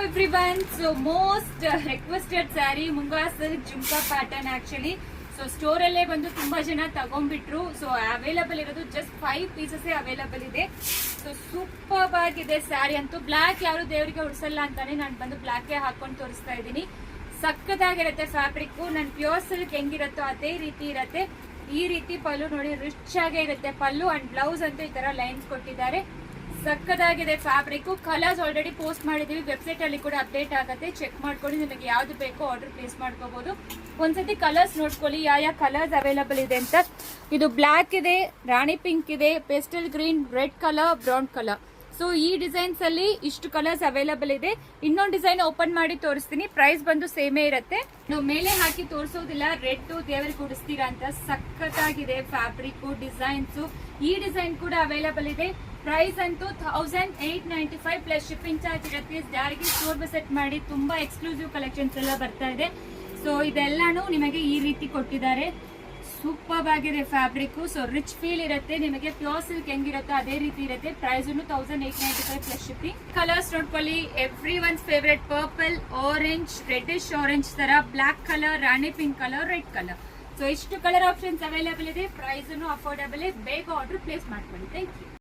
everyone. So most requested saree Munga silk jhumka pattern actually. So store ಅಲ್ಲೇ ಬಂದು ತುಂಬಾ ಜನ ತಗೊಂಡ್ಬಿಟ್ರು. ಸೊ ಅವೈಲಬಲ್ ಇರೋದು ಜಸ್ಟ್ 5 ಪೀಸಸ್ ಅವೈಲಬಲ್ ಇದೆ. ಸೊ ಸೂಪರ್ ಆಗಿದೆ ಸ್ಯಾರಿ ಅಂತೂ. ಬ್ಲಾಕ್ ಯಾರು ದೇವರಿಗೆ ಉಡ್ಸಲ್ಲ ಅಂತಾನೆ ನಾನು ಬಂದು ಬ್ಲಾಕ್ ಹಾಕೊಂಡು ತೋರಿಸ್ತಾ ಇದ್ದೀನಿ. ಸಕ್ಕದಾಗಿರುತ್ತೆ ಫ್ಯಾಬ್ರಿಕ್. ನನ್ ಪ್ಯೂರ್ ಸಿಲ್ಕ್ ಹೆಂಗಿರುತ್ತೋ ಅದೇ ರೀತಿ ಇರುತ್ತೆ. ಈ ರೀತಿ ಪಲ್ಲು ನೋಡಿ ರಿಚ್ ಆಗೇ ಇರುತ್ತೆ ಪಲ್ಲು. ಅಂಡ್ ಬ್ಲೌಸ್ ಅಂತೂ ಈ ತರ ಲೈನ್ಸ್ ಕೊಟ್ಟಿದ್ದಾರೆ. ಸಕ್ಕದಾಗಿದೆ ಫ್ಯಾಬ್ರಿಕ್. ಕಲರ್ಸ್ ಆಲ್ರೆಡಿ ಪೋಸ್ಟ್ ಮಾಡಿದೀವಿ, ವೆಬ್ಸೈಟ್ ಅಲ್ಲಿ ಕೂಡ ಅಪ್ಡೇಟ್ ಆಗುತ್ತೆ. ಚೆಕ್ ಮಾಡ್ಕೊಂಡು ನಿಮಗೆ ಯಾವ್ದು ಬೇಕೋ ಆರ್ಡರ್ ಪ್ಲೇಸ್ ಮಾಡ್ಕೋಬಹುದು. ಒಂದ್ಸತಿ ಕಲರ್ಸ್ ನೋಡ್ಕೊಳ್ಳಿ ಯಾವ ಕಲರ್ಸ್ ಅವೈಲಬಲ್ ಇದೆ ಅಂತ. ಇದು ಬ್ಲಾಕ್ ಇದೆ, ರಾಣಿ ಪಿಂಕ್ ಇದೆ, pastel green, red colour, brown colour. So ಈ ಡಿಸೈನ್ಸ್ ಅಲ್ಲಿ ಇಷ್ಟು ಕಲರ್ಸ್ ಅವೈಲಬಲ್ ಇದೆ. ಇನ್ನೊಂದು ಡಿಸೈನ್ ಓಪನ್ ಮಾಡಿ ತೋರಿಸ್ತೀನಿ. ಪ್ರೈಸ್ ಬಂದು ಸೇಮೇ ಇರುತ್ತೆ. ನಾವು ಮೇಲೆ ಹಾಕಿ ತೋರಿಸೋದಿಲ್ಲ. ರೆಡ್ ದೇವರಿಗೆ ಉಡಿಸ್ತೀರಾ ಅಂತ ಸಖತ್ತಾಗಿದೆ ಫ್ಯಾಬ್ರಿಕ್ ಡಿಸೈನ್ಸ್. ಈ ಡಿಸೈನ್ ಕೂಡ ಅವೈಲಬಲ್ ಇದೆ. ಪ್ರೈಸ್ ಅಂತೂ 1895 ಪ್ಲಸ್ ಶಿಪ್ಪಿಂಗ್ ಚಾರ್ಜ್ ಇರುತ್ತೆ. ಯಾರಿಗೆ ಸ್ಟೋರ್ ವಿಸಿಟ್ ಮಾಡಿ ತುಂಬಾ ಎಕ್ಸ್ಕ್ಲೂಸಿವ್ ಕಲೆಕ್ಷನ್ಸ್ ಎಲ್ಲ ಬರ್ತಾ ಇದೆ. ಸೊ ಇದೆಲ್ಲಾನು ನಿಮಗೆ ಈ ರೀತಿ ಕೊಟ್ಟಿದ್ದಾರೆ. ಸೂಪರ್ ಆಗಿದೆ ಫ್ಯಾಬ್ರಿಕ್. ಸೊ ರಿಚ್ ಫೀಲ್ ಇರುತ್ತೆ. ನಿಮಗೆ ಪ್ಯೂರ್ ಸಿಲ್ಕ್ ಹೆಂಗಿರುತ್ತೋ ಅದೇ ರೀತಿ ಇರುತ್ತೆ. Price 1895 plus shipping. ಕಲರ್ಸ್ ನೋಡ್ಕೊಳ್ಳಿ. Every one's favourite purple, orange, reddish orange ತರ, black colour, rani pink colour, red colour. So ಇಷ್ಟು ಕಲರ್ ಆಪ್ಷನ್ಸ್ ಅವೈಲೇಬಲ್ ಇದೆ. Price affordable. ಬೇಗ ಆರ್ಡರ್ ಪ್ಲೇಸ್ ಮಾಡ್ಕೊಳ್ಳಿ. Thank you.